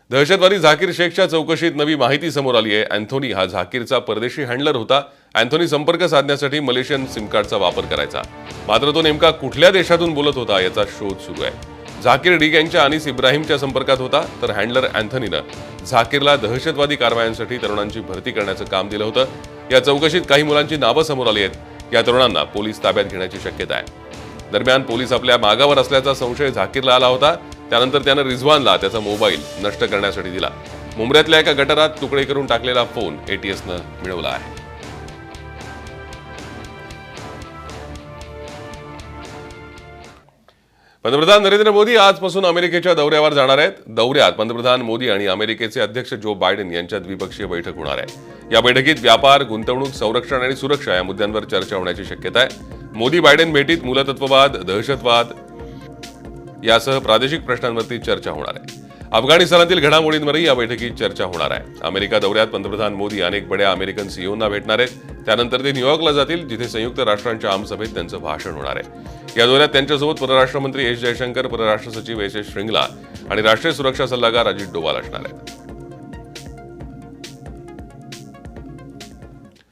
दहशतवादी झाकीर शेखच्या चौकशीत नवी माहिती समोर आली आहे। अँथोनी हा झाकीरचा परदेशी हँडलर होता। अँथोनी संपर्क साधण्यासाठी मलेशियन सिम कार्डचा वापर करायचा, मात्र तो नेमका कुठल्या देशातून बोलत होता याचा शोध सुरू आहे। झाकीर डी गँगच्या अनीस इब्राहिमच्या संपर्कात होता, तर हँडलर अँथोनीनं झाकीरला दहशतवादी कारवायांसाठी तरुणांची भरती करण्याचं काम दिलं होतं। या चौकशीत काही मुलांची नावं समोर आली आहेत। या तरुणांना पोलीस ताब्यात घेण्याची शक्यता आहे। दरम्यान पोलीस आपल्या मागावर असल्याचा संशय झाकीरला आला होता। त्यानंतर त्यानं रिझवानला त्याचा मोबाईल नष्ट करण्यासाठी दिला। मुंबईतल्या एका गटारात तुकडे करून टाकलेला फोन एटीएसनं मिळवला आहे। पंतप्रधान नरेंद्र मोदी आजपासून अमेरिकेच्या दौऱ्यावर जाणार आहेत। दौऱ्यात पंतप्रधान मोदी आणि अमेरिकेचे अध्यक्ष जो बायडेन यांच्यात द्विपक्षीय बैठक होणार आहे। या बैठकीत व्यापार, गुंतवणूक, संरक्षण आणि सुरक्षा या मुद्द्यांवर चर्चा होण्याची शक्यता आहे। मोदी बायडेन भेटीत मूलतत्ववाद, दहशतवाद यासह प्रादेशिक प्रश्नांवरती चर्चा होणार आहे। अफगाणिस्तानातील घडामोडींवरही या बैठकीत चर्चा होणार आहे। अमेरिका दौऱ्यात पंतप्रधान मोदी अनेक बड्या अमेरिकन सीईओंना भेटणार आहेत। त्यानंतर ते न्यूयॉर्कला जातील, जिथे संयुक्त राष्ट्रांच्या आमसभेत त्यांचं भाषण होणार आहे। या दौऱ्यात त्यांच्यासोबत परराष्ट्र मंत्री एस जयशंकर, परराष्ट्र सचिव एस एस श्रींगला आणि राष्ट्रीय सुरक्षा सल्लागार अजित डोवाल असणार आहेत।